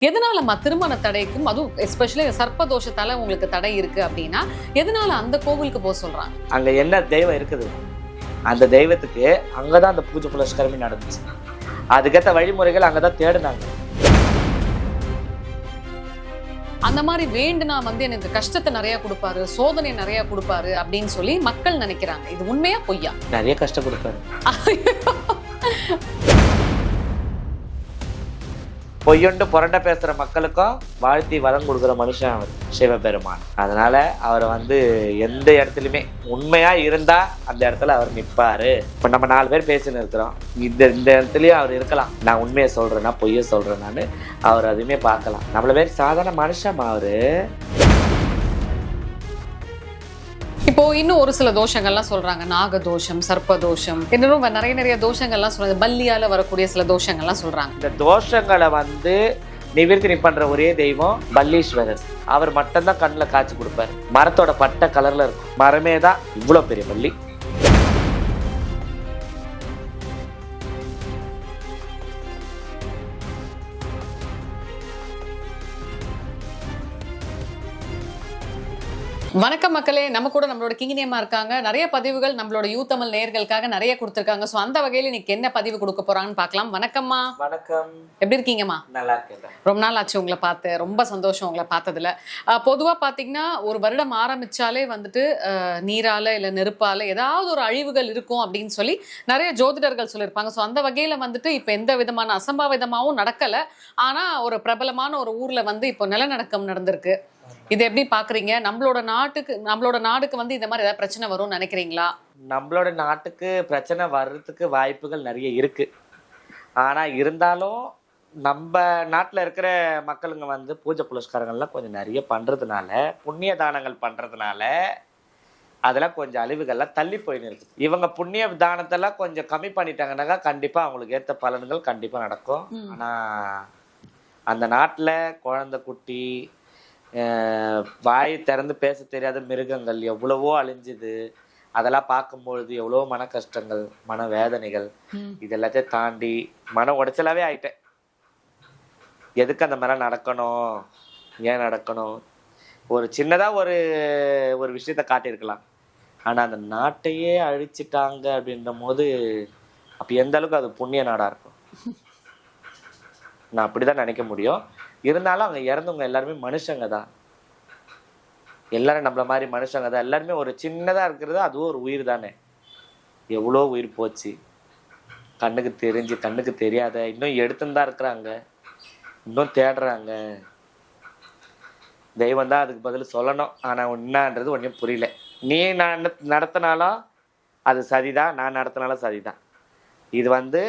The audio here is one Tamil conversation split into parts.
எதனாலம்மா திருமண தடைக்கும், அதுவும் எஸ்பெஷலி சர்ப்பதோஷத்தால உங்களுக்கு தடை இருக்கு அப்படின்னா எதனால அந்த கோவிலுக்கு போக சொல்றாங்க? அங்க என்ன தெய்வம் இருக்குது, அந்த தெய்வத்துக்கு அங்கதான் அந்த பூஜை புலஸ்கரமே நடந்துச்சு. அதுக்கேற்ற வழிமுறைகள் அங்கதான் தேடினாங்க. அந்த மாதிரி வேண்டுனா எனக்கு கஷ்டத்தை நிறைய கொடுப்பாரு, சோதனை நிறைய கொடுப்பாரு அப்படின்னு சொல்லி மக்கள் நினைக்கிறாங்க. இது உண்மையா பொய்யா? நிறைய கஷ்டம் கொடுப்பாரு. பொய்யொண்டு புரண்ட பேசுற மக்களுக்கும் வாழ்த்தி வரம் கொடுக்குற மனுஷன் அவர் சிவபெருமான். அதனால அவர் எந்த இடத்துலையுமே உண்மையா இருந்தா அந்த இடத்துல அவர் நிற்பாரு. இப்ப நம்ம 4 பேர் பேசின்னு இருக்கிறோம், இந்த இடத்துலயும் அவர் இருக்கலாம். நான் உண்மையை சொல்றேன்னா பொய்ய சொல்றேன்னு அவர் அதுவுமே பார்க்கலாம். நம்மள பேர் சாதாரண மனுஷன் அவரு. இப்போ இன்னும் ஒரு சில தோஷங்கள்லாம் சொல்றாங்க, நாகதோஷம், சர்ப்பதோஷம், இன்னும் நிறைய தோஷங்கள்லாம் சொல்றாங்க, பல்லியால வரக்கூடிய சில தோஷங்கள்லாம் சொல்றாங்க. இந்த தோஷங்களை நிவர்த்தி பண்ற ஒரே தெய்வம் பல்லீஸ்வரர். அவர் மட்டும்தான் கண்ணில் காய்ச்சி கொடுப்பாரு. மரத்தோட பட்டை கலர்ல இருக்கும். மரமே தான் இவ்வளவு பெரிய பல்லி. வணக்கம் மக்களே, நம்ம கூட நம்மளோட கிங்கினியமா இருக்காங்க. நிறைய பதிவுகள் நம்மளோட யூ தமிழ் நேயர்களுக்காக நிறைய கொடுத்திருக்காங்க. சோ அந்த வகையில இன்னைக்கு என்ன பதிவு கொடுக்க போறாங்கன்னு பார்க்கலாம். வணக்கம்மா. வணக்கம். எப்படி இருக்கீங்கம்மா? நல்லா இருக்கேன். ரொம்ப நாள் ஆச்சு உங்களை பார்த்து. ரொம்ப சந்தோஷம் உங்களை பார்த்ததுல. பொதுவா பாத்தீங்கன்னா ஒரு வருடம் ஆரம்பிச்சாலே நீரால இல்ல நெருப்பால ஏதாவது ஒரு அழிவுகள் இருக்கும் அப்படின்னு சொல்லி நிறைய ஜோதிடர்கள் சொல்லியிருப்பாங்க. சோ அந்த வகையில இப்ப எந்த விதமான அசம்பாவிதமாவும் நடக்கல. ஆனா ஒரு பிரபலமான ஒரு ஊர்ல இப்ப நிலநடுக்கம் நடந்திருக்கு. இது எப்படி பாக்குறீங்க? நம்மளோட நாடுக்கு இந்த மாதிரி ஏதாவது பிரச்சனை வரும்னு நினைக்கிறீங்களா? நம்மளோட நாட்டுக்கு பிரச்சனை வர்றதுக்கு வாய்ப்புகள் நிறைய இருக்கு. ஆனா இருந்தாலும் நம்ம நாட்டுல இருக்கிற மக்களுங்க பூஜை புலஸ்காரங்கள்லாம் கொஞ்சம் நிறைய பண்றதுனால, புண்ணிய தானங்கள் பண்றதுனால அதெல்லாம் கொஞ்சம் அழிவுகள்லாம் தள்ளி போயின்னு இருக்கு. இவங்க புண்ணிய தானத்தெல்லாம் கொஞ்சம் கம்மி பண்ணிட்டாங்கன்னாக்கா கண்டிப்பா அவங்களுக்கு ஏற்ற பலன்கள் கண்டிப்பா நடக்கும். ஆனா அந்த நாட்டுல குழந்தை குட்டி, வாய் திறந்து பேச தெரியாத மிருகங்கள் எவ்வளவோ அழிஞ்சுது. அதெல்லாம் பார்க்கும்பொழுது எவ்வளவோ மன கஷ்டங்கள், மன வேதனைகள், இதெல்லாத்தையும் தாண்டி மன உடைச்சலாவே ஆயிட்டேன். எதுக்கு அந்த மாதிரி நடக்கணும், ஏன் நடக்கணும்? ஒரு சின்னதா ஒரு விஷயத்த காட்டியிருக்கலாம். ஆனா அந்த நாட்டையே அழிச்சிட்டாங்க அப்படின்ற போது அப்ப எந்த அளவுக்கு அது புண்ணிய நாடா இருக்கும்? நான் அப்படிதான் நினைக்க முடியும். இருந்தாலும் அங்க இறந்தவங்க எல்லாருமே மனுஷங்க தான். எல்லாரும் நம்மள மாதிரி மனுஷங்க தான். எல்லாருமே ஒரு சின்னதா இருக்கிறது அதுவும் ஒரு உயிர் தானே. எவ்வளோ உயிர் போச்சு, கண்ணுக்கு தெரிஞ்சு கண்ணுக்கு தெரியாத இன்னும் எடுத்துன்னு தான் இருக்கிறாங்க, இன்னும் தேடுறாங்க. தெய்வம் தான் அதுக்கு பதில் சொல்லணும். ஆனா என்னன்றது ஒன்றும் புரியல. நீ நான் நடத்தினாலும் அது சதிதான், நான் நடத்தினாலும் சதிதான். இது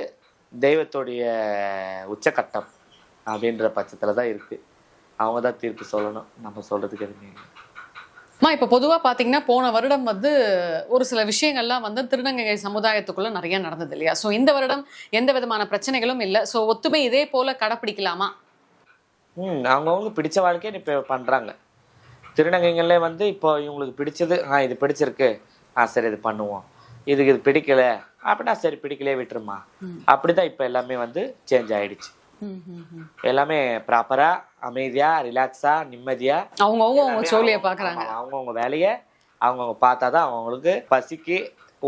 தெய்வத்துடைய உச்சக்கட்டம் அப்படின்ற பட்சத்துல தான் இருக்கு. அவங்க தான் தீர்ப்பு சொல்லணும், நம்ம சொல்றதுக்கு எதுவுமே இல்லை. இப்ப பொதுவா பாத்தீங்கன்னா போன வருடம் ஒரு சில விஷயங்கள்லாம் திருநங்கை சமுதாயத்துக்குள்ள நிறைய நடந்தது இல்லையா? சோ இந்த வருடம் எந்த விதமான பிரச்சனைகளும் இல்லை. சோ ஒத்துமை இதே போல கடைப்பிடிக்கலாமா? அவங்கவுங்க பிடிச்ச வாழ்க்கையை இப்ப பண்றாங்க. திருநங்கைகளே இப்போ இவங்களுக்கு பிடிச்சது, இது பிடிச்சிருக்கு, சரி இது பண்ணுவோம். இது பிடிக்கல அப்படின்னா சரி பிடிக்கலையே விட்டுருமா. அப்படிதான் இப்ப எல்லாமே சேஞ்ச் ஆயிடுச்சு. எல்லாமே ப்ராப்பரா, அமைதியா, ரிலாக்ஸா, நிம்மதியா அவங்க சோழிய பாக்குறாங்க. அவங்கவுங்க வேலைய அவங்கவுங்க பார்த்தாதான் அவங்களுக்கு பசிக்கு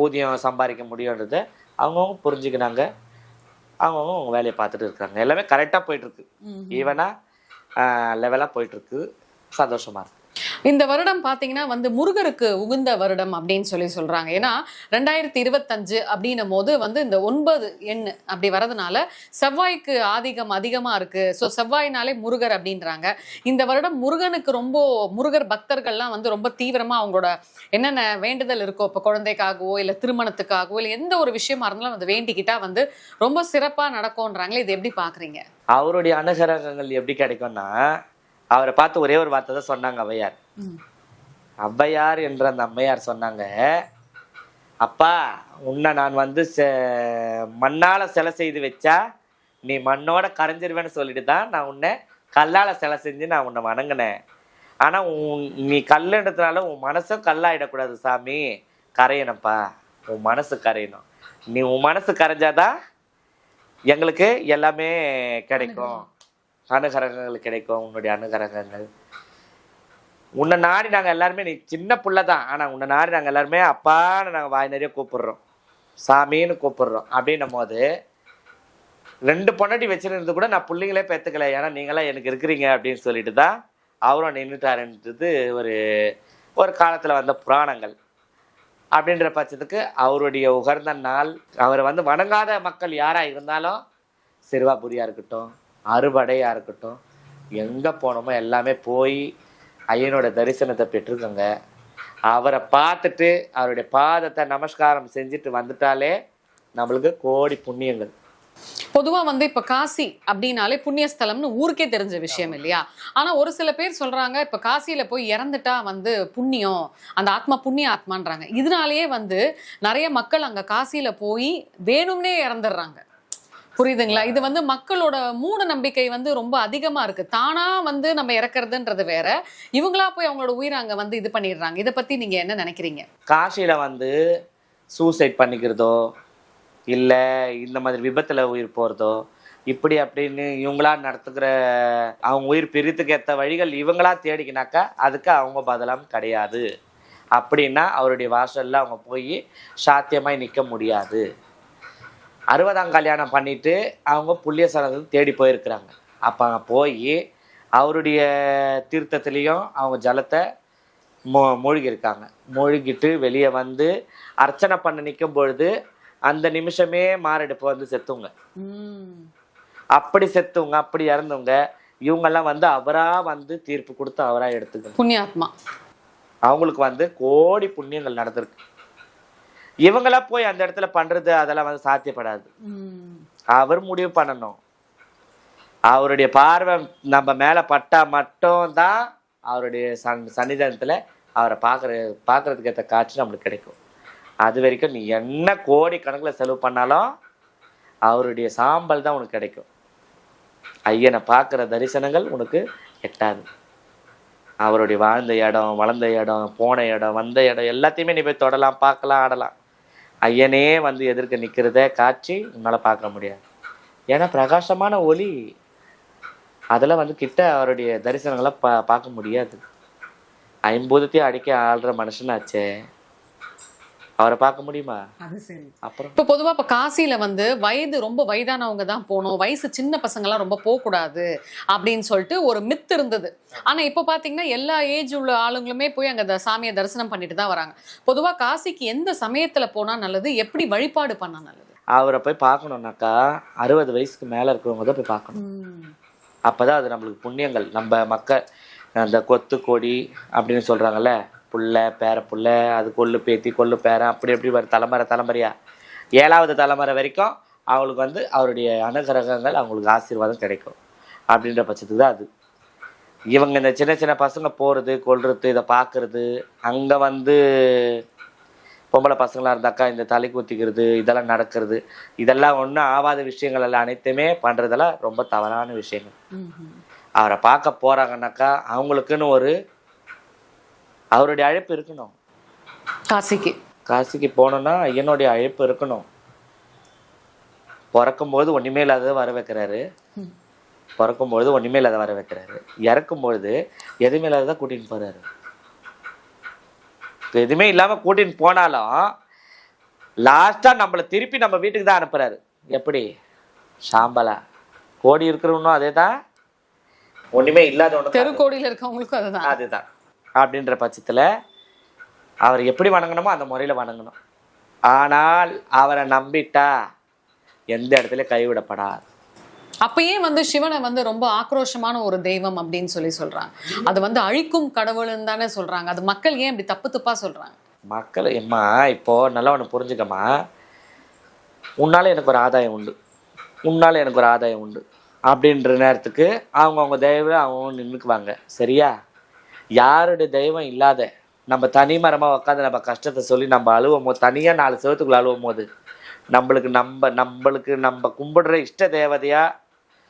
ஊதியம் சம்பாதிக்க முடியும்ன்றத அவங்கவுங்க புரிஞ்சுக்கிறாங்க. அவங்கவுங்க அவங்க வேலையை பார்த்துட்டு இருக்காங்க. எல்லாமே கரெக்டா போயிட்டு இருக்கு. ஈவனா லெவலா போயிட்டு இருக்கு. சந்தோஷமா இருக்கு. இந்த வருடம் பாத்தீங்கன்னா முருகருக்கு உகுந்த வருடம் அப்படின்னு சொல்றாங்க. ஏன்னா 2025 அப்படின்னும் போது இந்த 9 எண் அப்படி வரதுனால செவ்வாய்க்கு ஆதிக்கம் அதிகமா இருக்கு. ஸோ செவ்வாய்னாலே முருகர் அப்படின்றாங்க. இந்த வருடம் முருகனுக்கு முருகர் பக்தர்கள்லாம் ரொம்ப தீவிரமா அவங்களோட என்னென்ன வேண்டுதல் இருக்கோ, இப்போ குழந்தைக்காகவோ இல்லை திருமணத்துக்காகவோ இல்லை எந்த ஒரு விஷயமா இருந்தாலும் வேண்டிக்கிட்டா ரொம்ப சிறப்பா நடக்கும்ன்றாங்களே. இது எப்படி பாக்குறீங்க? அவருடைய அனுகிரகங்கள் எப்படி கிடைக்கும்னா, அவரை பார்த்து ஒரே ஒரு வார்த்தை தான் சொன்னாங்க ஔவையார். ஔவையார் என்ற அந்த அம்மையார் சொன்னாங்க, அப்பா உன்னை நான் மண்ணால சிலை செய்து வச்சா நீ மண்ணோட கரைஞ்சிருவேன்னு சொல்லிட்டு தான் நான் உன்னை கல்லால சிலை செஞ்சு நான் உன்னை வணங்கினேன். ஆனா நீ கல்லுன்றதுனால உன் மனசும் கல்லாயிடக்கூடாது சாமி, கரையணும்ப்பா, உன் மனசு கரையணும். நீ உன் மனசு கரைஞ்சாதான் எங்களுக்கு எல்லாமே கிடைக்கும். அனுகரகங்கள் கிடைக்கும். உன்னுடைய அனுகரகங்கள் உன்னை நாடி நாங்கள் எல்லாருமே, நீ சின்ன புள்ள தான், ஆனால் உன்னை நாடி நாங்கள் எல்லாருமே அப்பான்னு நாங்கள் வாய் நிறைய கூப்பிடுறோம், சாமின்னு கூப்பிடுறோம். அப்படின்னும் போது 2 பொண்டாட்டி வச்சிருந்து கூட நான் பிள்ளைங்களே பெற்றுக்கல, ஏன்னா நீங்களாம் எனக்கு இருக்கிறீங்க அப்படின்னு சொல்லிட்டு தான் அவரும் நின்றுட்டாருன்றது ஒரு காலத்தில் வந்த புராணங்கள். அப்படின்ற பட்சத்துக்கு அவருடைய உகர்ந்த நாள், அவரை வந்து வணங்காத மக்கள் யாராக இருந்தாலும், சிறுவாபுரியாக இருக்கட்டும், அறுபடையாக இருக்கட்டும், எங்கே போனோமோ எல்லாமே போய் ஐயனோட தரிசனத்தை பெற்றுக்கோங்க. அவரை பார்த்துட்டு அவருடைய பாதத்தை நமஸ்காரம் செஞ்சுட்டு வந்துட்டாலே நம்மளுக்கு கோடி புண்ணியங்கள். பொதுவா வந்து இப்ப காசி அப்படின்னாலே புண்ணியஸ்தலம்னு ஊருக்கே தெரிஞ்ச விஷயம் இல்லையா? ஆனா ஒரு சில பேர் சொல்றாங்க இப்ப காசியில போய் இறந்துட்டா வந்து புண்ணியம், அந்த ஆத்மா புண்ணிய ஆத்மான்றாங்க. இதனாலேயே வந்து நிறைய மக்கள் அங்க காசியில போய் வேணும்னே இறந்துடுறாங்க. புரியுதுங்களா? இது வந்து மக்களோட மூட நம்பிக்கை வந்து ரொம்ப அதிகமா இருக்கு. தானா வந்து நம்ம இறக்குறதுன்றது வேற, இவங்களா போய் அவங்களோட உயிரை அங்க வந்து இது பண்ணிடுறாங்க. இதை பத்தி நீங்க என்ன நினைக்கிறீங்க? காசியில வந்து சூசைட் பண்ணிக்கிறதோ இல்லை இந்த மாதிரி விபத்தில் உயிர் போகிறதோ இப்படி அப்படின்னு இவங்களா நடத்துக்கிற அவங்க உயிர் பிரித்துக்கு ஏற்ற வழிகள் இவங்களா தேடிக்கினாக்கா அதுக்கு அவங்க பதிலாம் கிடையாது. அப்படின்னா அவருடைய வாசலில் அவங்க போய் சாத்தியமாய் நிற்க முடியாது. 60ஆம் கல்யாணம் பண்ணிட்டு அவங்க புண்ணிய ஸ்தலத்தை தேடி போயிருக்கிறாங்க. அப்போ போய் அவருடைய தீர்த்தத்துலேயும் அவங்க ஜலத்தை மூழ்கியிருக்காங்க. மூழ்கிட்டு வெளியே வந்து அர்ச்சனை பண்ண நிற்கும் பொழுது அந்த நிமிஷமே மாரடைப்பு வந்து செத்துவங்க. அப்படி செத்துவங்க, அப்படி இறந்தவங்க இவங்கெல்லாம் வந்து அவரா வந்து தீர்ப்பு கொடுத்து அவரா எடுத்துக்கணும். புண்ணியாத்மா அவங்களுக்கு வந்து கோடி புண்ணியங்கள் நடந்திருக்கு. இவங்களா போய் அந்த இடத்துல பண்றது அதெல்லாம் வந்து சாத்தியப்படாது. அவர் முடிவு பண்ணணும். அவருடைய பார்வை நம்ம மேல பட்டா மட்டும்தான் அவருடைய சன்னிதானத்துல அவரை பார்க்கறதுக்கு ஏற்ற காட்சி நம்மளுக்கு கிடைக்கும். அது வரைக்கும் நீ என்ன கோடி கணக்கில் செலவு பண்ணாலும் அவருடைய சாம்பல் தான் உனக்கு கிடைக்கும். ஐயனை பார்க்குற தரிசனங்கள் உனக்கு எட்டாது. அவருடைய வாழ்ந்த இடம், வளர்ந்த இடம், போன இடம், வந்த இடம் எல்லாத்தையுமே நீ போய் தொடலாம், பார்க்கலாம், ஆடலாம். ஐயனே வந்து எதிர்க்க நிற்கிறத காட்சி உன்னால் பார்க்க முடியாது. ஏன்னா பிரகாசமான ஒளி, அதில் வந்து கிட்ட அவருடைய தரிசனங்களை பார்க்க முடியாது. 50 அடிக்க ஆள்ற மனுஷனாச்சே, அவரை பார்க்க முடியுமா? அது சரி. அப்புறம் இப்ப பொதுவா இப்ப காசியில வந்து ரொம்ப வயதானவங்க தான் போகணும், வயசு சின்ன பசங்க எல்லாம் ரொம்ப போக கூடாது அப்படின்னு சொல்லிட்டு ஒரு மித்து இருந்தது. ஆனா இப்ப பாத்தீங்கன்னா எல்லா ஏஜ் உள்ள ஆளுங்களுமே போய் அங்க சாமியை தரிசனம் பண்ணிட்டு தான் வராங்க. பொதுவா காசிக்கு எந்த சமயத்துல போனா நல்லது, எப்படி வழிபாடு பண்ணா நல்லது? அவரை போய் பார்க்கணுன்னாக்கா 60 வயசுக்கு மேல இருக்கிறவங்க தான் போய் பார்க்கணும். அப்பதான் அது நம்மளுக்கு புண்ணியங்கள். நம்ம மக்கள் அந்த கொத்து கொடி அப்படின்னு சொல்றாங்கல்ல, புள்ள பேர புள்ள, அது கொள்ளு பேத்தி கொள்ளு பேரன், அப்படி எப்படி வரும் தலைமுறையா 7வது தலைமுறை வரைக்கும் அவங்களுக்கு வந்து அவருடைய அனுகிரகங்கள் அவங்களுக்கு ஆசீர்வாதம் கிடைக்கும். அப்படின்ற பட்சத்துக்கு தான் அது. இவங்க இந்த சின்ன சின்ன பசங்க போகிறது கொள்றது இதை பார்க்கறது, அங்கே வந்து பொம்பளை பசங்களாக இருந்தாக்கா இந்த தலை குத்திக்கிறது இதெல்லாம் நடக்கிறது, இதெல்லாம் ஒன்றும் ஆகாத விஷயங்கள் எல்லாம் அனைத்துமே பண்ணுறதெல்லாம் ரொம்ப தவறான விஷயங்கள். அவரை பார்க்க போகிறாங்கன்னாக்கா அவங்களுக்குன்னு அவருடைய அழைப்பு இருக்கணும். காசிக்கு போனோம்னா என்னுடைய அழைப்பு இருக்கணும். பிறக்கும்போது ஒன்றுமே இல்லாததை வர வைக்கிறாரு, இறக்கும்பொழுது எதுவுமே இல்லாததான் கூட்டின்னு போறாரு. எதுவுமே இல்லாம கூட்டின்னு போனாலும் லாஸ்டா நம்மளை திருப்பி நம்ம வீட்டுக்கு தான் அனுப்புறாரு. எப்படி சாம்பலா கோடி இருக்கிறவனும் அதே தான், ஒண்ணுமே இல்லாத தெருக்கோடியில் இருக்கவங்களுக்கும் அதுதான். அப்படின்ற பட்சத்துல அவர் எப்படி வணங்கணுமோ அந்த முறையில வணங்கணும். ஆனால் அவரை நம்பிட்டா எந்த இடத்துல கைவிடப்படாது. அப்பயே வந்து சிவனை வந்து ரொம்ப ஆக்ரோஷமான ஒரு தெய்வம் அப்படின்னு சொல்றாங்க. அது வந்து அழிக்கும் கடவுள்னு தானே சொல்றாங்க. அது மக்கள் ஏன் இப்படி தப்பா சொல்றாங்க? மக்கள் எம்மா இப்போ நல்லா ஒன்று புரிஞ்சுக்கம்மா, உன்னால எனக்கு ஒரு ஆதாயம் உண்டு, அப்படின்ற நேரத்துக்கு அவங்க தெய்வம் அவங்க நின்றுக்குவாங்க. சரியா? யாருடைய தெய்வம் இல்லாத நம்ம தனி மரமாக உட்காந்து நம்ம கஷ்டத்தை சொல்லி நம்ம அழுவும் போது, தனியாக 4 செவத்துக்குள்ள அழுவும் போது நம்மளுக்கு நம்ம கும்பிடுற இஷ்ட தேவதையா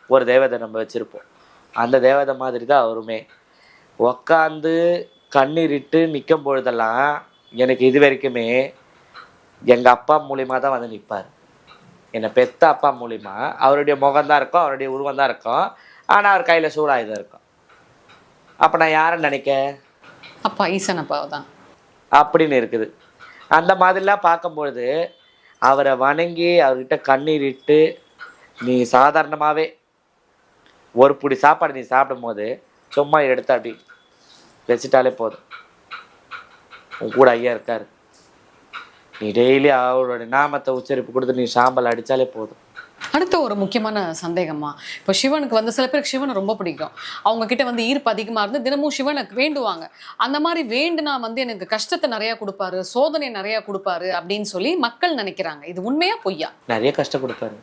ஒரு தேவதை நம்ம வச்சிருப்போம். அந்த தேவதை மாதிரி தான் அவருமே உக்காந்து கண்ணீரிட்டு நிற்கும் பொழுதெல்லாம் எனக்கு இது வரைக்குமே எங்கள் அப்பா மூலியமாக தான் வந்து நிற்பார். என்னை பெத்த அப்பா மூலிமா அவருடைய முகம்தான் இருக்கும், அவருடைய உருவம் தான் இருக்கும். ஆனால் அவர் கையில் சூடாயுதம் இருக்கும். அப்போ நான் யாருன்னு நினைக்க? அப்பா ஈசன் அப்பாவை தான் அப்படின்னு இருக்குது. அந்த மாதிரிலாம் பார்க்கும்பொழுது அவரை வணங்கி அவர்கிட்ட கண்ணீர் இட்டு, நீ சாதாரணமாகவே ஒரு பிடி சாப்பாடு நீ சாப்பிடும் போது சும்மா எடுத்து அப்படி வச்சுட்டாலே போதும், உன் கூட ஐயா இருக்காரு. நீ டெய்லி அவரோட நாமத்தை உச்சரிப்பு கொடுத்து நீ சாம்பல் அடித்தாலே போதும். அடுத்த ஒரு முக்கியமான சந்தேகமா, இப்போ சிவனுக்கு வந்து சில பேருக்கு சிவனை ரொம்ப பிடிக்கும், அவங்க கிட்ட வந்து ஈர்ப்பு அதிகமா இருந்து தினமும் சிவனுக்கு வேண்டுவாங்க. அந்த மாதிரி வேண்டுனா வந்து எனக்கு கஷ்டத்தை நிறைய கொடுப்பாரு, சோதனை நிறைய கொடுப்பாரு அப்படின்னு சொல்லி மக்கள் நினைக்கிறாங்க. இது உண்மையா பொய்யா? நிறைய கஷ்டம் கொடுப்பாரு.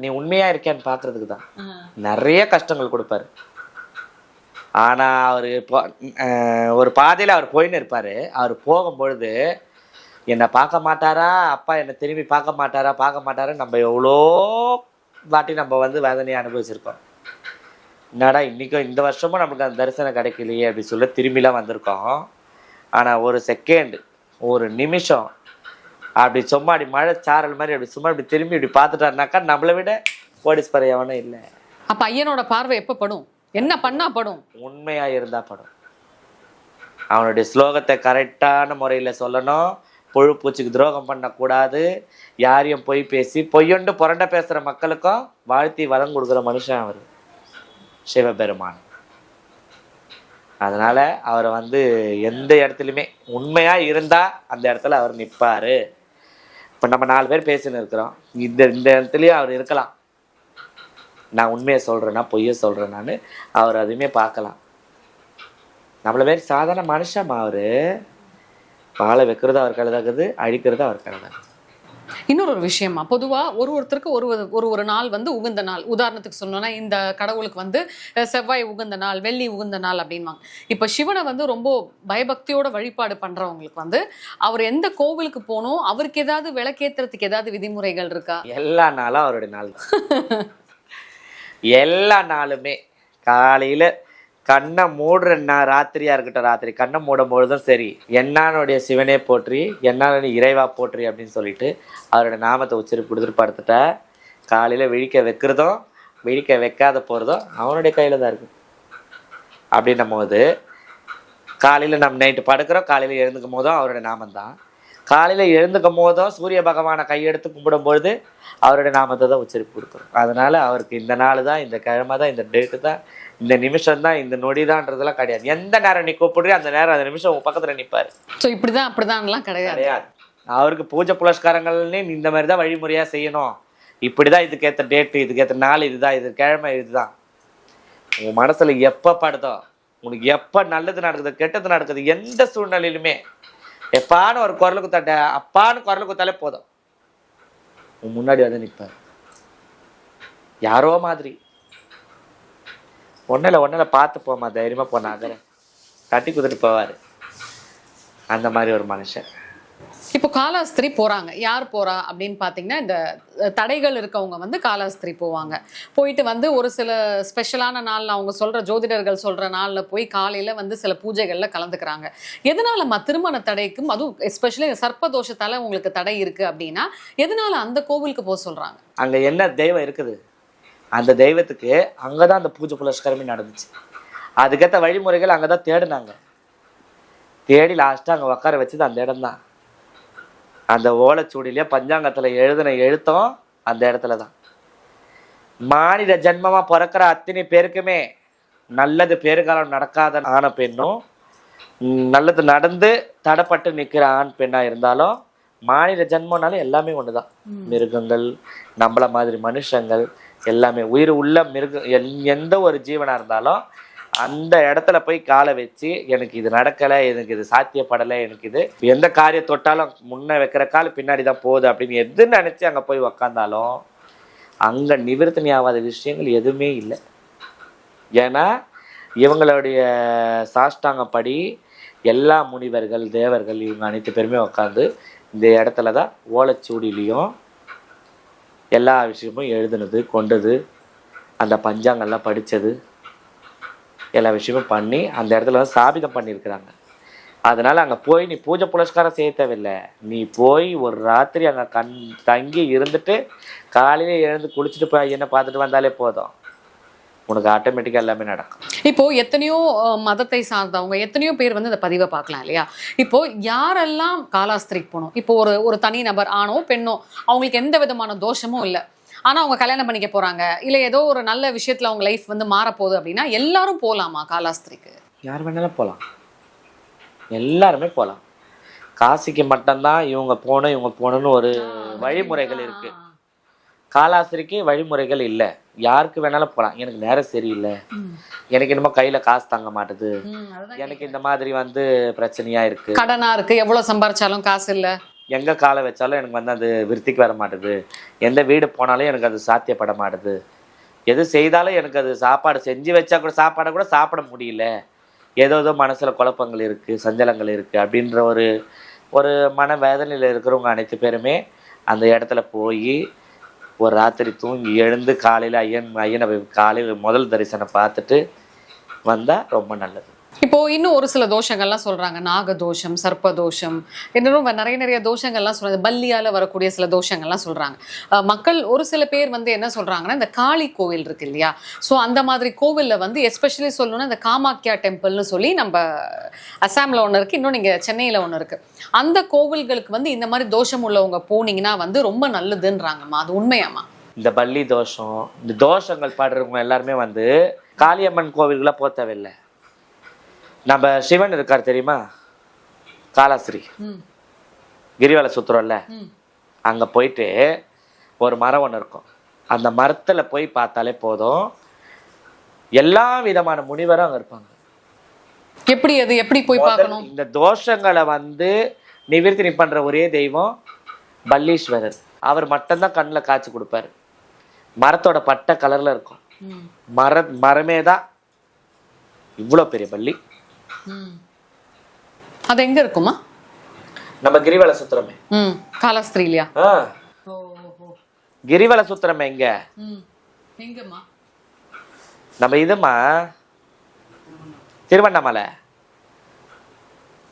நீ உண்மையா இருக்கியான்னு பாக்குறதுக்கு தான் நிறைய கஷ்டங்கள் கொடுப்பாரு. ஆனா அவரு ஒரு பாதையில அவர் போயின்னு இருப்பாரு. அவர் போகும்பொழுது என்னை பார்க்க மாட்டாரா, அப்பா என்னை திரும்பி பார்க்க மாட்டாரா, நம்ம எவ்வளோ வாட்டி நம்ம வந்து வேதனையை அனுபவிச்சிருக்கோம். என்னடா இன்றைக்கும் இந்த வருஷமும் நமக்கு அந்த தரிசனம் கிடைக்கலையே அப்படி சொல்ல திரும்பிலாம் வந்திருக்கோம். ஆனால் ஒரு செகண்ட், ஒரு நிமிஷம் அப்படி சும்மா அப்படி மழை சாரல் மாதிரி அப்படி சும்மா இப்படி திரும்பி இப்படி பார்த்துட்டாருனாக்கா நம்மளை விட கோடீஸ்வரன் எவனும் இல்லை. அப்போ ஐயனோட பார்வை எப்போ படும்? என்ன பண்ணா படும்? உண்மையாக இருந்தால் படும். அவனுடைய ஸ்லோகத்தை கரெக்டான முறையில் சொல்லணும். புழு பூச்சிக்கு துரோகம் பண்ணக்கூடாது. யாரையும் பொய் பேசி பொய்யொண்டு புரண்ட பேசுகிற மக்களுக்கும் வாழ்த்தி வளம் கொடுக்குற மனுஷன் அவர் சிவபெருமான். அதனால் அவரை வந்து எந்த இடத்துலையுமே உண்மையாக இருந்தால் அந்த இடத்துல அவர் நிற்பார். இப்போ நம்ம 4 பேர் பேசின்னு இருக்கிறோம், இந்த இடத்துலையும் அவர் இருக்கலாம். நான் உண்மையை சொல்கிறேன்னா பொய்யை சொல்கிறேன்னான்னு அவர் அதுவுமே பார்க்கலாம். நம்மள பேர் சாதாரண மனுஷமா அவர். வாழை வைக்கிறது அவர் கழுதாக்குது, அழிக்கிறது அவர் கழுதாக்குது. இன்னொரு விஷயமா, பொதுவா ஒருத்தருக்கு ஒரு நாள் வந்து உகந்த நாள். உதாரணத்துக்கு சொன்னோம்னா இந்த கடவுளுக்கு வந்து செவ்வாய் உகந்த நாள், வெள்ளி உகந்த நாள் அப்படின்வாங்க. இப்ப சிவனை வந்து ரொம்ப பயபக்தியோட வழிபாடு பண்றவங்களுக்கு வந்து அவர் எந்த கோவிலுக்கு போகணும், அவருக்கு ஏதாவது விளக்கேத்துறதுக்கு ஏதாவது விதிமுறைகள் இருக்கா? எல்லா நாளும் அவருடைய நாள். எல்லா நாளுமே காலையில கண்ணை மூடுற ராத்திரியா இருக்கட்டும், ராத்திரி கண்ணை மூடும் பொழுதும் சரி, என்னானுடைய சிவனே போற்றி, என்னானுடைய இறைவா போற்றி அப்படின்னு சொல்லிட்டு அவரோட நாமத்தை உச்சரிப்பு கொடுத்துட்டு படுத்துட்டா காலையில விழிக்க வைக்கிறதும் விழிக்க வைக்காத போறதும் அவனுடைய கையில தான் இருக்கு. அப்படின்னும் போது காலையில நம்ம நைட்டு படுக்கிறோம், காலையில எழுந்துக்கும் போதும் அவருடைய நாமந்தான். காலையில எழுந்துக்கும் போதும் சூரிய பகவானை கையெடுத்து கும்பிடும் பொழுது அவருடைய நாமத்தை தான் உச்சரிப்பு கொடுக்குறோம். அதனால அவருக்கு இந்த நாள் தான், இந்த கிழமை தான், இந்த டேட்டு தான், இந்த நிமிஷம் தான், இந்த நொடிதான்றதெல்லாம் கிடையாது. எந்த நேரம் நீ கூப்பிடுறியோ அந்த நேரம் அந்த நிமிஷம் உன் பக்கத்துல நிற்பாரு. ஸோ இப்படிதான் அப்படிதான்லாம் கிடையாது. அவருக்கு பூஜை புலஸ்காரங்கள்னே இந்த மாதிரி தான் வழிமுறையா செய்யணும். இப்படிதான் இதுக்கேற்ற டேட்டு, இதுக்கேற்ற நாள் இதுதான், இது கிழமை இதுதான். உன் மனசுல எப்ப படுதோ, உனக்கு எப்ப நல்லது நடக்குது கெட்டது நடக்குது, எந்த சூழ்நிலையிலுமே எப்பான்னு ஒரு குரலுக்கு தட்ட அப்பான்னு குரலுக்கு குத்தாலே போதும், உன் முன்னாடி வந்து நிற்பார். யாரோ மாதிரி ஒன்னில் பார்த்து போமா, தைரியமா போனாங்க தட்டி குதிட்டு போவார். அந்த மாதிரி ஒரு மனுஷன். இப்போ காலாஸ்திரி போறாங்க. யார் போறா அப்படின்னு பார்த்தீங்கன்னா இந்த தடைகள் இருக்கவங்க வந்து காலாஸ்திரி போவாங்க. போயிட்டு வந்து ஒரு சில ஸ்பெஷலான நாளில் அவங்க சொல்ற ஜோதிடர்கள் சொல்ற நாளில் போய் காலையில வந்து சில பூஜைகள்ல கலந்துக்கிறாங்க. எதனால திருமண தடைக்கும், அதுவும் எஸ்பெஷலி சர்ப்பதோஷத்தால உங்களுக்கு தடை இருக்கு அப்படின்னா எதனால அந்த கோவிலுக்கு போக சொல்றாங்க? அங்க என்ன தெய்வம் இருக்குது, அந்த தெய்வத்துக்கு அங்கதான் அந்த பூஜை புலஸ்காரமே நடந்துச்சு. அதுக்கேற்ற வழிமுறைகள் அங்கதான் தேடினாங்க. தேடி லாஸ்டா அங்க உட்கார வச்சது அந்த இடம் தான். அந்த ஓலைச்சூடிலேயே பஞ்சாங்கத்துல எழுதின எழுத்தும் அந்த இடத்துல தான். மாநில ஜென்மமா பிறக்கிற அத்தனை பேருக்குமே நல்லது பேருகாலம் நடக்காத ஆன பெண்ணும், நல்லது நடந்து தடைப்பட்டு நிற்கிற ஆண் பெண்ணா இருந்தாலும் மாநில ஜென்மம்னாலும் எல்லாமே ஒண்ணுதான். மிருகங்கள், நம்மள மாதிரி மனுஷங்கள் எல்லாமே, உயிர் உள்ள எந்த ஒரு ஜீவனா இருந்தாலும் அந்த இடத்துல போய் காலை வச்சு எனக்கு இது நடக்கலை, எனக்கு இது சாத்தியப்படலை, எனக்கு இது எந்த காரியம் தொட்டாலும் முன்ன வைக்கிற கால் பின்னாடி தான் போகுது அப்படின்னு எது நினச்சி அங்கே போய் உக்காந்தாலும் அங்கே நிவர்த்தனி ஆகாத விஷயங்கள் எதுவுமே இல்லை. ஏன்னா இவங்களுடைய சாஷ்டாங்கப்படி எல்லா முனிவர்கள் தேவர்கள் இவங்க அனைத்து பேருமே உட்காந்து இந்த இடத்துல தான் ஓலைச்சூடிலையும் எல்லா விஷயமும் எழுதுனது கொண்டது, அந்த பஞ்சாங்கெல்லாம் படித்தது, எல்லா விஷயமும் பண்ணி அந்த இடத்துல வந்து சாபிதம் பண்ணியிருக்கிறாங்க. அதனால அங்க போய் நீ பூஜை புரஸ்காரம் செய்ய தேவையில்லை. நீ போய் ஒரு ராத்திரி அங்க தங்கி இருந்துட்டு காலையில எழுந்து குளிச்சுட்டு போய் ஐயனை பார்த்துட்டு வந்தாலே போதும், உனக்கு ஆட்டோமேட்டிக்கா எல்லாமே நடக்கும். இப்போ எத்தனையோ மதத்தை சார்ந்தவங்க எத்தனையோ பேர் வந்து இந்த பதிவை பார்க்கலாம் இல்லையா? இப்போ யாரெல்லாம் காலாஸ்திரிக்கு போகணும்? இப்போ ஒரு தனி நபர் ஆணோ பெண்ணோ அவங்களுக்கு எந்த விதமான தோஷமும் இல்லை, ஆனா அவங்க கல்யாணம் பண்ணிக்க போறாங்க, இல்ல ஏதோ ஒரு நல்ல விஷயத்துல அவங்க லைஃப் வந்து மாறப்போகுது அப்படின்னா எல்லாரும் போலாமா காலாஸ்திரிக்கு? யார் வேணாலும் போகலாம், எல்லாருமே போகலாம். காசிக்கு மட்டும்தான் இவங்க போகணும்னு ஒரு வழிமுறைகள் இருக்கு. காலாஸ்திரிக்கு வழிமுறைகள் இல்லை, யாருக்கு வேணாலும் போகலாம். எனக்கு நேரம் சரியில்லை, எனக்கு என்னமோ கையில காசு தாங்க மாட்டுது, எனக்கு இந்த மாதிரி வந்து பிரச்சனையா இருக்கு, கடனா இருக்கு, எவ்வளவு சம்பாரிச்சாலும் காசு இல்லை, எங்க காலை வச்சாலும் எனக்கு வந்து அது விருத்திக்கு வர மாட்டுது, எந்த வீடு போனாலும் எனக்கு அது சாத்தியப்பட மாட்டுது, எது செய்தாலும் எனக்கு அது சாப்பாடு செஞ்சு வச்சா கூட சாப்பாடை கூட சாப்பிட முடியல, ஏதோ மனசுல குழப்பங்கள் இருக்கு, சஞ்சலங்கள் இருக்கு அப்படின்ற ஒரு மன வேதனையில் இருக்கிறவங்க அனைத்து பேருமே அந்த இடத்துல போய் ஒரு ராத்திரி தூங்கி எழுந்து காலையில் ஐயனை காலையில் முதல் தரிசனம் பார்த்துட்டு வந்தால் ரொம்ப நல்லது. இப்போ இன்னும் ஒரு சில தோஷங்கள்லாம் சொல்றாங்க, நாக தோஷம், சர்ப்ப தோஷம், இன்னும் நிறைய தோஷங்கள்லாம் சொல்றாங்க, பல்லியால வரக்கூடிய சில தோஷங்கள்லாம் சொல்றாங்க. மக்கள் ஒரு சில பேர் வந்து என்ன சொல்றாங்கன்னா, இந்த காளி கோவில் இருக்கு இல்லையா, ஸோ அந்த மாதிரி கோவில்ல வந்து எஸ்பெஷலி சொல்லணும்னா இந்த காமாக்கியா டெம்பிள்னு சொல்லி நம்ம அசாம்ல ஒன்று இருக்கு, இன்னும் நீங்க சென்னையில ஒன்று இருக்கு. அந்த கோவில்களுக்கு வந்து இந்த மாதிரி தோஷம் உள்ளவங்க போனீங்கன்னா வந்து ரொம்ப நல்லதுன்றாங்கம்மா, அது உண்மையாமா? இந்த பல்லி தோஷம், இந்த தோஷங்கள் பாடுறவங்க எல்லாருமே வந்து காளியம்மன் கோவில்களை போக தேவையில்லை. நம்ம சிவன் இருக்கார் தெரியுமா, காலாஸ்திரி கிரிவல சுத்துறோம்ல, அங்க போயிட்டு ஒரு மரம் ஒன்று இருக்கும், அந்த மரத்துல போய் பார்த்தாலே போதும், எல்லா விதமான முனிவரும் அங்க இருப்பாங்க. எப்படி போய் பார்க்கணும்? இந்த தோஷங்களை வந்து நிவர்த்தி பண்ற ஒரே தெய்வம் பல்லீஸ்வரர். அவர் மட்டும்தான் கண்ணில் காய்ச்சி கொடுப்பாரு. மரத்தோட பட்டை கலர்ல இருக்கும், மரமே தான் இவ்வளோ பெரிய பல்லி. அது எங்க இருக்குமா? நம்ம கிரிவல சுத்திரமே காலாஸ்திரியிலயா? கிரிவல சுத்திரமே எங்கம்மா? நம்ம இதுமா திருவண்ணாமலை,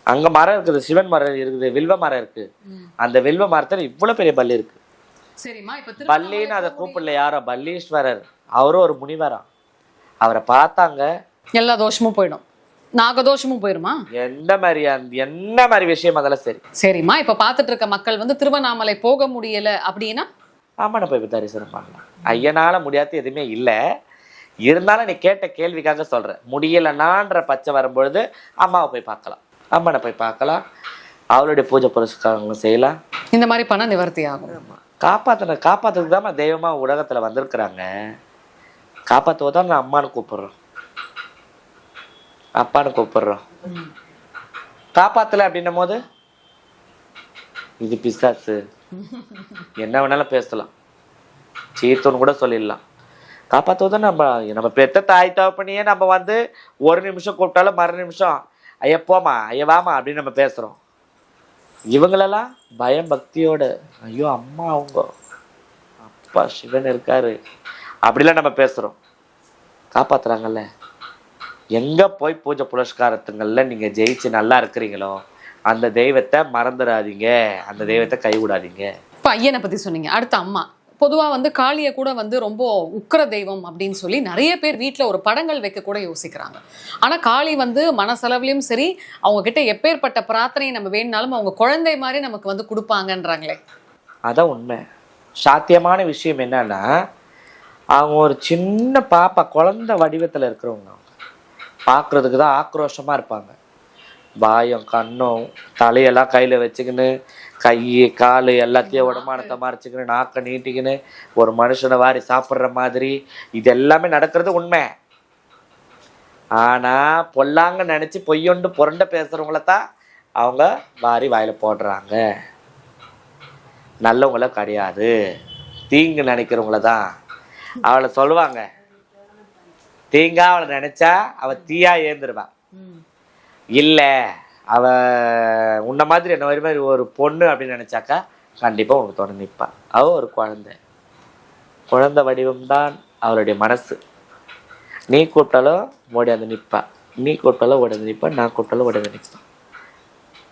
அங்க மரம் இருக்குது, சிவன் மரம் இருக்குது, வில்வ மரம் இருக்கு. அந்த வில்வ மரத்துல இவ்வளவு பெரிய பல்லி இருக்கு. பல்லின்னு அதை கூப்பிடல யாரோ, பல்லீஸ்வரர். அவரும் ஒரு முனிவரா, அவரை பார்த்தாங்க எல்லா தோஷமும் போயிடும், நாகதோஷமும் போயிருமா? என்ன மாதிரி விஷயம் அதெல்லாம் சரி. சரிம்மா, இப்ப பாத்துட்டு இருக்க மக்கள் வந்து திருவண்ணாமலை போக முடியல அப்படின்னா ஆமாண்ணா போய் தரிசனம் பண்ணலாம். ஐயனால முடியாது எதுவுமே இல்லை, இருந்தாலும் நீ கேட்ட கேள்விக்காக சொல்றேன். முடியலனான்ற பச்சை வரும்பொழுது அம்மாவை போய் பார்க்கலாம், அம்மனை போய் பார்க்கலாம், அவளுடைய பூஜை புரஸ்காரங்களும் செய்யலாம். இந்த மாதிரி பண்ண நிவர்த்தி ஆகும். காப்பாத்துறதுக்கு தான் தெய்வமா உலகத்துல வந்திருக்கிறாங்க. காப்பாத்துவதான் நான் அம்மானு கூப்பிடுறோம், அப்பான்னு கூப்பிடுறோம். காப்பாத்தல அப்படின்னும் போது இது பிசாசு, என்ன வேணாலும் பேசலாம், சீர்த்தோன்னு கூட சொல்லிடலாம். காப்பாற்றுவதும் நம்ம பெத்த தாய் தகப்பனையே நம்ம வந்து ஒரு நிமிஷம் கூப்பிட்டாலும் மறு நிமிஷம் ஐயா போமா ஐயா வாமா அப்படின்னு நம்ம பேசுறோம். இவங்களெல்லாம் பயம் பக்தியோட ஐயோ அம்மா அவங்க அப்பா சிவன் இருக்காரு அப்படிலாம் நம்ம பேசுறோம். காப்பாத்துறாங்கல்ல. எங்க போய் பூஜை புரஸ்காரத்துங்கள்ல நீங்க ஜெயிச்சு நல்லா இருக்கிறீங்களோ அந்த தெய்வத்தை மறந்துடாதீங்க, அந்த தெய்வத்தை கைவிடாதீங்க. இப்போ ஐயனை பத்தி சொன்னீங்க, அடுத்த அம்மா. பொதுவா வந்து காளியை கூட வந்து ரொம்ப உக்கிர தெய்வம் அப்படின்னு சொல்லி நிறைய பேர் வீட்டில் ஒரு படங்கள் வைக்க கூட யோசிக்கிறாங்க. ஆனா காளி வந்து மனசளவுலையும் சரி, அவங்க கிட்ட எப்பேற்பட்ட பிரார்த்தனையை நம்ம வேணுனாலும் அவங்க குழந்தை மாதிரி நமக்கு வந்து கொடுப்பாங்கன்றாங்களே. அதான் உண்மை. சாத்தியமான விஷயம் என்னன்னா, அவங்க ஒரு சின்ன பாப்பா குழந்தை வடிவத்துல இருக்கிறவங்க, பார்க்கறதுக்கு தான் ஆக்ரோஷமா இருப்பாங்க. பாயம் கண்ணும் தலையெல்லாம் கையில வச்சுக்கின்னு கை காலு எல்லாத்தையும் உடமானத்தை மறைச்சிக்கின்னு நாக்க நீட்டிக்கின்னு ஒரு மனுஷனை வாரி சாப்பிட்ற மாதிரி இது எல்லாமே நடக்கிறது உண்மை. ஆனா பொல்லாங்க நினைச்சு பொய்யொண்டு புரண்ட பேசுறவங்களத்தான் அவங்க வாரி வாயில போடுறாங்க. நல்லவங்கள கிடையாது, தீங்கு நினைக்கிறவங்கள தான். அவளை சொல்லுவாங்க, தீங்கா அவளை நினைச்சா அவ தீயா ஏந்துருவா, இல்ல அவ உன்ன மாதிரி என்ன மாதிரி ஒரு பொண்ணு அப்படின்னு நினைச்சாக்கா கண்டிப்பா உனக்கு தொடர்ந்து நிற்பா. அவ ஒரு குழந்தை வடிவம்தான் அவளுடைய மனசு. நீ கூப்பிட்டாலும் ஓடியாந்து நிற்பா, நீ கூப்பிட்டாலும் ஓடியாந்து நிற்பா, நான் கூப்பிட்டாலும் ஓடியாந்து நிற்பா.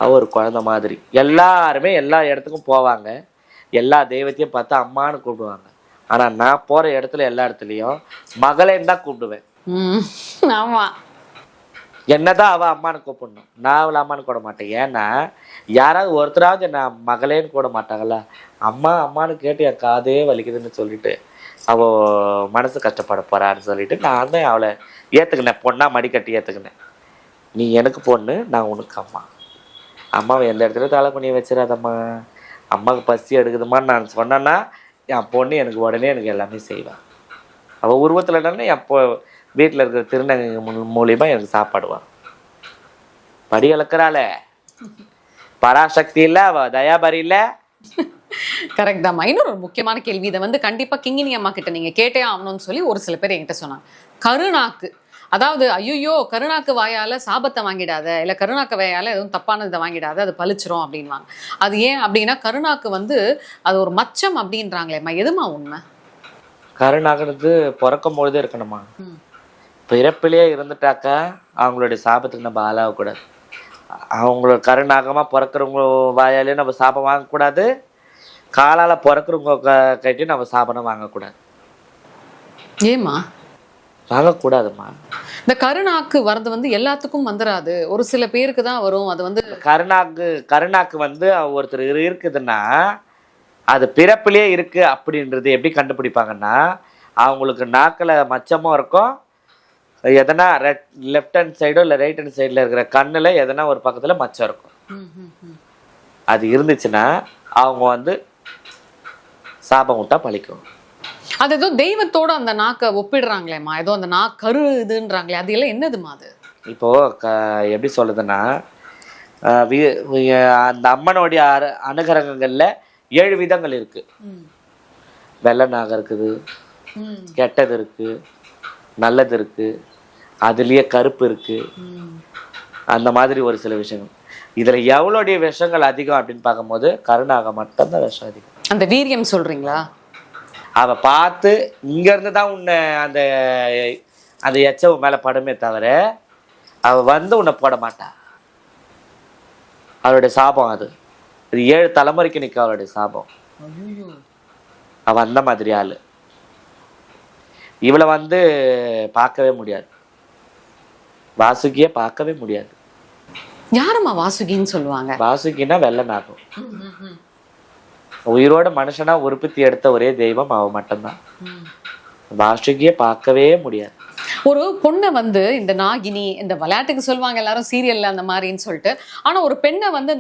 அவ ஒரு குழந்தை மாதிரி. எல்லாருமே எல்லா இடத்துக்கும் போவாங்க, எல்லா தெய்வத்தையும் பார்த்து அம்மான்னு கூப்பிடுவாங்க. ஆனா நான் போற இடத்துல எல்லா இடத்துலயும் மகளேன்னு தான் கூப்பிடுவேன். ஆமா. என்னதான் அவ அம்மானு கூப்பிடணும், நான் அவளை அம்மானு கூட மாட்டேன். ஏன்னா யாராவது ஒருத்தராவது நான் மகளேன்னு கூட மாட்டாங்கல்ல. அம்மா அம்மானு கேட்டு என் காதே வலிக்குதுன்னு சொல்லிட்டு அவ மனசு கஷ்டப்பட போறான்னு சொல்லிட்டு நான் தான் அவளை ஏத்துக்கினேன், பொண்ணா மடிக்கட்டி ஏத்துக்கினேன். நீ எனக்கு பொண்ணு, நான் உனக்கு அம்மா. அம்மாவை எந்த இடத்துல தலை பண்ணி வச்சிடாதம்மா. அம்மாவுக்கு பசி எடுக்குதுமான்னு நான் சொன்னேன்னா என் பொண்ணு எனக்கு உடனே எனக்கு எல்லாமே செய்வாள். அவள் உருவத்தில் என்னன்னா என் வீட்டில் இருக்கிற திருநங்கை மூலியமா எனக்கு சாப்பாடுவான். படி அளக்குறாள பராசக்தி இல்ல, அவ தயாபரி இல்ல. கரெக்ட் தான். இன்னொரு ஒரு முக்கியமான கேள்வி, இதை வந்து கண்டிப்பா கிங்கினி அம்மா கிட்ட நீங்க கேட்டே ஆகணும்னு சொல்லி ஒரு சில பேர் என்கிட்ட சொன்னாங்க. கருநாக்கு, அதாவது ஐயோ கருநாக்கு வாயால சாபத்தை வாங்கிடாத, இல்ல கருநாக்கு வாயால எதுவும் தப்பான இதை வாங்கிடாத, அது பழிச்சிரும் அப்படின்வாங்க. அது ஏன் அப்படின்னா கருநாக்கு வந்து அது ஒரு மச்சம் அப்படின்றாங்களேம்மா, எதுமா உண்மை? கருநாக்குறது பிறக்கும் பொழுதே இருக்கணுமா. பிறப்பிலேயே இருந்துட்டாக்கா அவங்களுடைய சாபத்துக்கு நம்ம ஆளாகக்கூடாது. அவங்களோட கருநாகமாக பிறக்கிறவங்க வாயாலே நம்ம சாபம் வாங்கக்கூடாது, காலால் பிறக்கிறவங்க கைட்டையும் நம்ம சாபனம் வாங்கக்கூடாது. ஏமா வாங்கக்கூடாதுமா. இந்த கருநாக்கு வரது வந்து எல்லாத்துக்கும் வந்துடாது, ஒரு சில பேருக்கு தான் வரும். அது வந்து கருநாக்கு வந்து ஒருத்தர் இருக்குதுன்னா அது பிறப்பிலே இருக்கு அப்படின்றது எப்படி கண்டுபிடிப்பாங்கன்னா, அவங்களுக்கு நாக்கில் மச்சமும் இருக்கும், எதனா லெஃப்ட் ஹேண்ட் சைடோ இல்லை ரைட் ஹேண்ட் சைடில் இருக்கிற கண்ணில் எதனா ஒரு பக்கத்தில் மச்சம் இருக்கும். அது இருந்துச்சுன்னா அவங்க வந்து சாபம் விட்டா பழிக்கும். அது ஏதோ தெய்வத்தோட அந்த நாக்கை ஒப்பிடுறாங்களேம்மா, ஏதோ அந்த நாக்கு கரு இதுன்றாங்களே, அது எல்லாம் என்னதுமா அது? இப்போ எப்படி சொல்லுதுன்னா, அந்த அம்மனுடைய அனுகிரகங்கள்ல 7 விதங்கள் இருக்கு. வெள்ளை நாகம் இருக்குது, கெட்டது இருக்கு, நல்லது இருக்கு, அதுலயே கருப்பு இருக்கு, அந்த மாதிரி ஒரு சில விஷயங்கள். இதுல எவ்வளோடைய விஷங்கள் அதிகம் அப்படின்னு பார்க்கும்போது கருநாகம் மட்டும்தான் விஷம் அதிகம். அந்த வீரியம் சொல்றீங்களா? அவ பார்த்து இங்க இருந்து தான் உன்னை அந்த அந்த எச்சவு மேல படுமே தவிர அவ வந்து உன்னை போட மாட்டா. அவளுடைய சாபம் அது. இது 7 தலைமுறைக்கு நிற்கும் அவளுடைய சாபம். அவ அந்த மாதிரி ஆளு. இவளை வந்து பார்க்கவே முடியாது, வாசுகிய பார்க்கவே முடியாது. யாரம்மா வாசுகின்னு சொல்லுவாங்க? வாசுகின்னா வெள்ளை நாகம். உயிரோட மனுஷனா உற்பத்தி எடுத்த ஒரே தெய்வம் அவ மட்டும்தான். வாசுகிய பார்க்கவே முடியாது. ஒரு பொண்ணை வந்து இந்த நாகினி, இந்த விளையாட்டுக்கு சொல்லுவாங்க எல்லாரும் சீரியல்ல அந்த மாதிரின்னு சொல்லிட்டு, ஆனா ஒரு பெண்ணை வந்து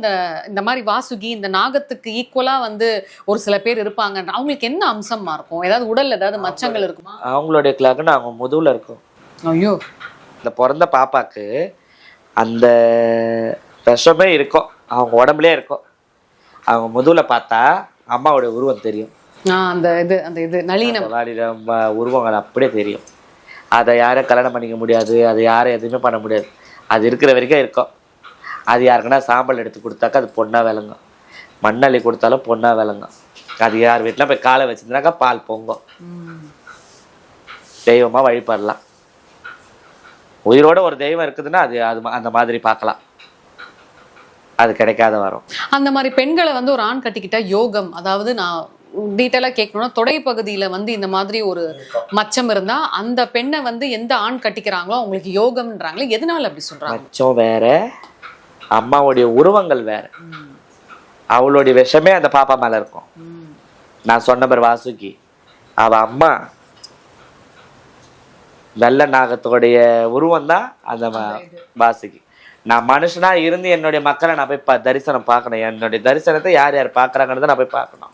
இந்த மாதிரி வாசுகி, இந்த நாகத்துக்கு ஈக்குவலா வந்து ஒரு சில பேர் இருப்பாங்க. அவங்களுக்கு என்ன அம்சமா இருக்கும்? ஏதாவது உடல்ல ஏதாவது மச்சங்கள் இருக்குமா? அவங்களுடைய கிளாக்குன்னு அவங்க முதுகுல இருக்கும். ஐயோ, இந்த பிறந்த பாப்பாக்கு அந்த விஷமே இருக்கும், அவங்க உடம்புலயே இருக்கும். அவங்க முதுகுல பார்த்தா அம்மாவோட உருவம் தெரியும். அந்த இது நளினம் உருவங்கள் அப்படியே தெரியும். அதை யாரும் கல்யாணம் பண்ணிக்க முடியாது, அதை யாரும் எதுவுமே பண்ண முடியாது. அது இருக்கிற வரைக்கும் இருக்கும். அது யாருக்குன்னா சாம்பல் எடுத்து கொடுத்தாக்கா அது பொண்ணா விளங்கும், மண்ணள்ளி கொடுத்தாலும் பொண்ணா விளங்கும். அது யார் வீட்டில் போய் காலை வச்சிருந்தாக்கா பால் பொங்கும், தெய்வமா வழிபடலாம். உயிரோட ஒரு தெய்வம் இருக்குதுன்னா அது அந்த மாதிரி பார்க்கலாம். அது கிடைக்காத வரும். அந்த மாதிரி பெண்களை வந்து ஒரு ஆண் கட்டிக்கிட்டா யோகம், அதாவது நான் டீட்டெயிலா கேட்கணும்னா தொடை பகுதியில வந்து இந்த மாதிரி ஒரு மச்சம் இருந்தா அந்த பெண்ணை வந்து எந்த ஆண் கட்டிக்கிறாங்களோ அவங்களுக்கு யோகம்ன்றாங்களே, எதனால அப்படி சொல்றாங்க? மச்சம் வேற, அம்மாவுடைய உருவங்கள் வேற. அவளுடைய விஷமே அந்த பாப்பா மேல இருக்கும். நான் சொன்ன பேர் வாசுகி, அவ அம்மா வெள்ள நாகத்தோடைய உருவம் தான் அந்த வாசுகி. நான் மனுஷனா இருந்து என்னுடைய மக்களை நான் போய் தரிசனம் பார்க்கணும். என்னுடைய தரிசனத்தை யார் யார் பார்க்குறாங்கன்னு நான் போய் பார்க்கணும்.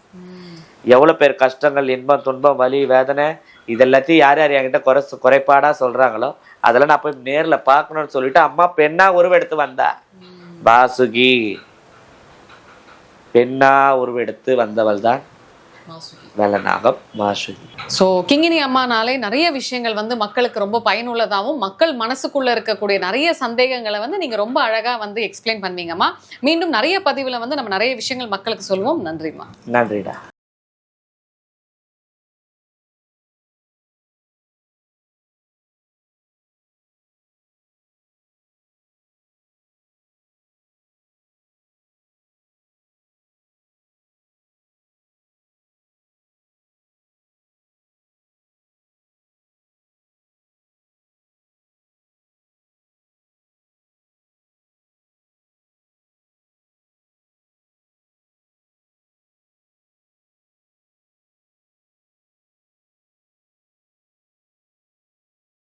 எவ்வளோ பேர் கஷ்டங்கள், இன்பம், துன்பம், வலி, வேதனை இதெல்லாத்தையும் யார் யார் என்கிட்ட குறைபாடாக சொல்கிறாங்களோ அதெல்லாம் நான் போய் நேரில் பார்க்கணும்னு சொல்லிட்டு அம்மா பெண்ணா உருவெடுத்து வந்தா. வாசுகி பெண்ணா உருவெடுத்து வந்தவள் தான் வெள்ளநாகம் வாசுகி. ஸோ கிங்கினி அம்மானாலே நிறைய விஷயங்கள் வந்து மக்களுக்கு ரொம்ப பயனுள்ளதாகவும் மக்கள் மனசுக்குள்ள இருக்கக்கூடிய நிறைய சந்தேகங்களை வந்து நீங்க ரொம்ப அழகா வந்து எக்ஸ்பிளைன் பண்ணுவீங்கம்மா. மீண்டும் நிறைய பதிவுல வந்து நம்ம நிறைய விஷயங்கள் மக்களுக்கு சொல்லுவோம். நன்றிம்மா. நன்றிடா.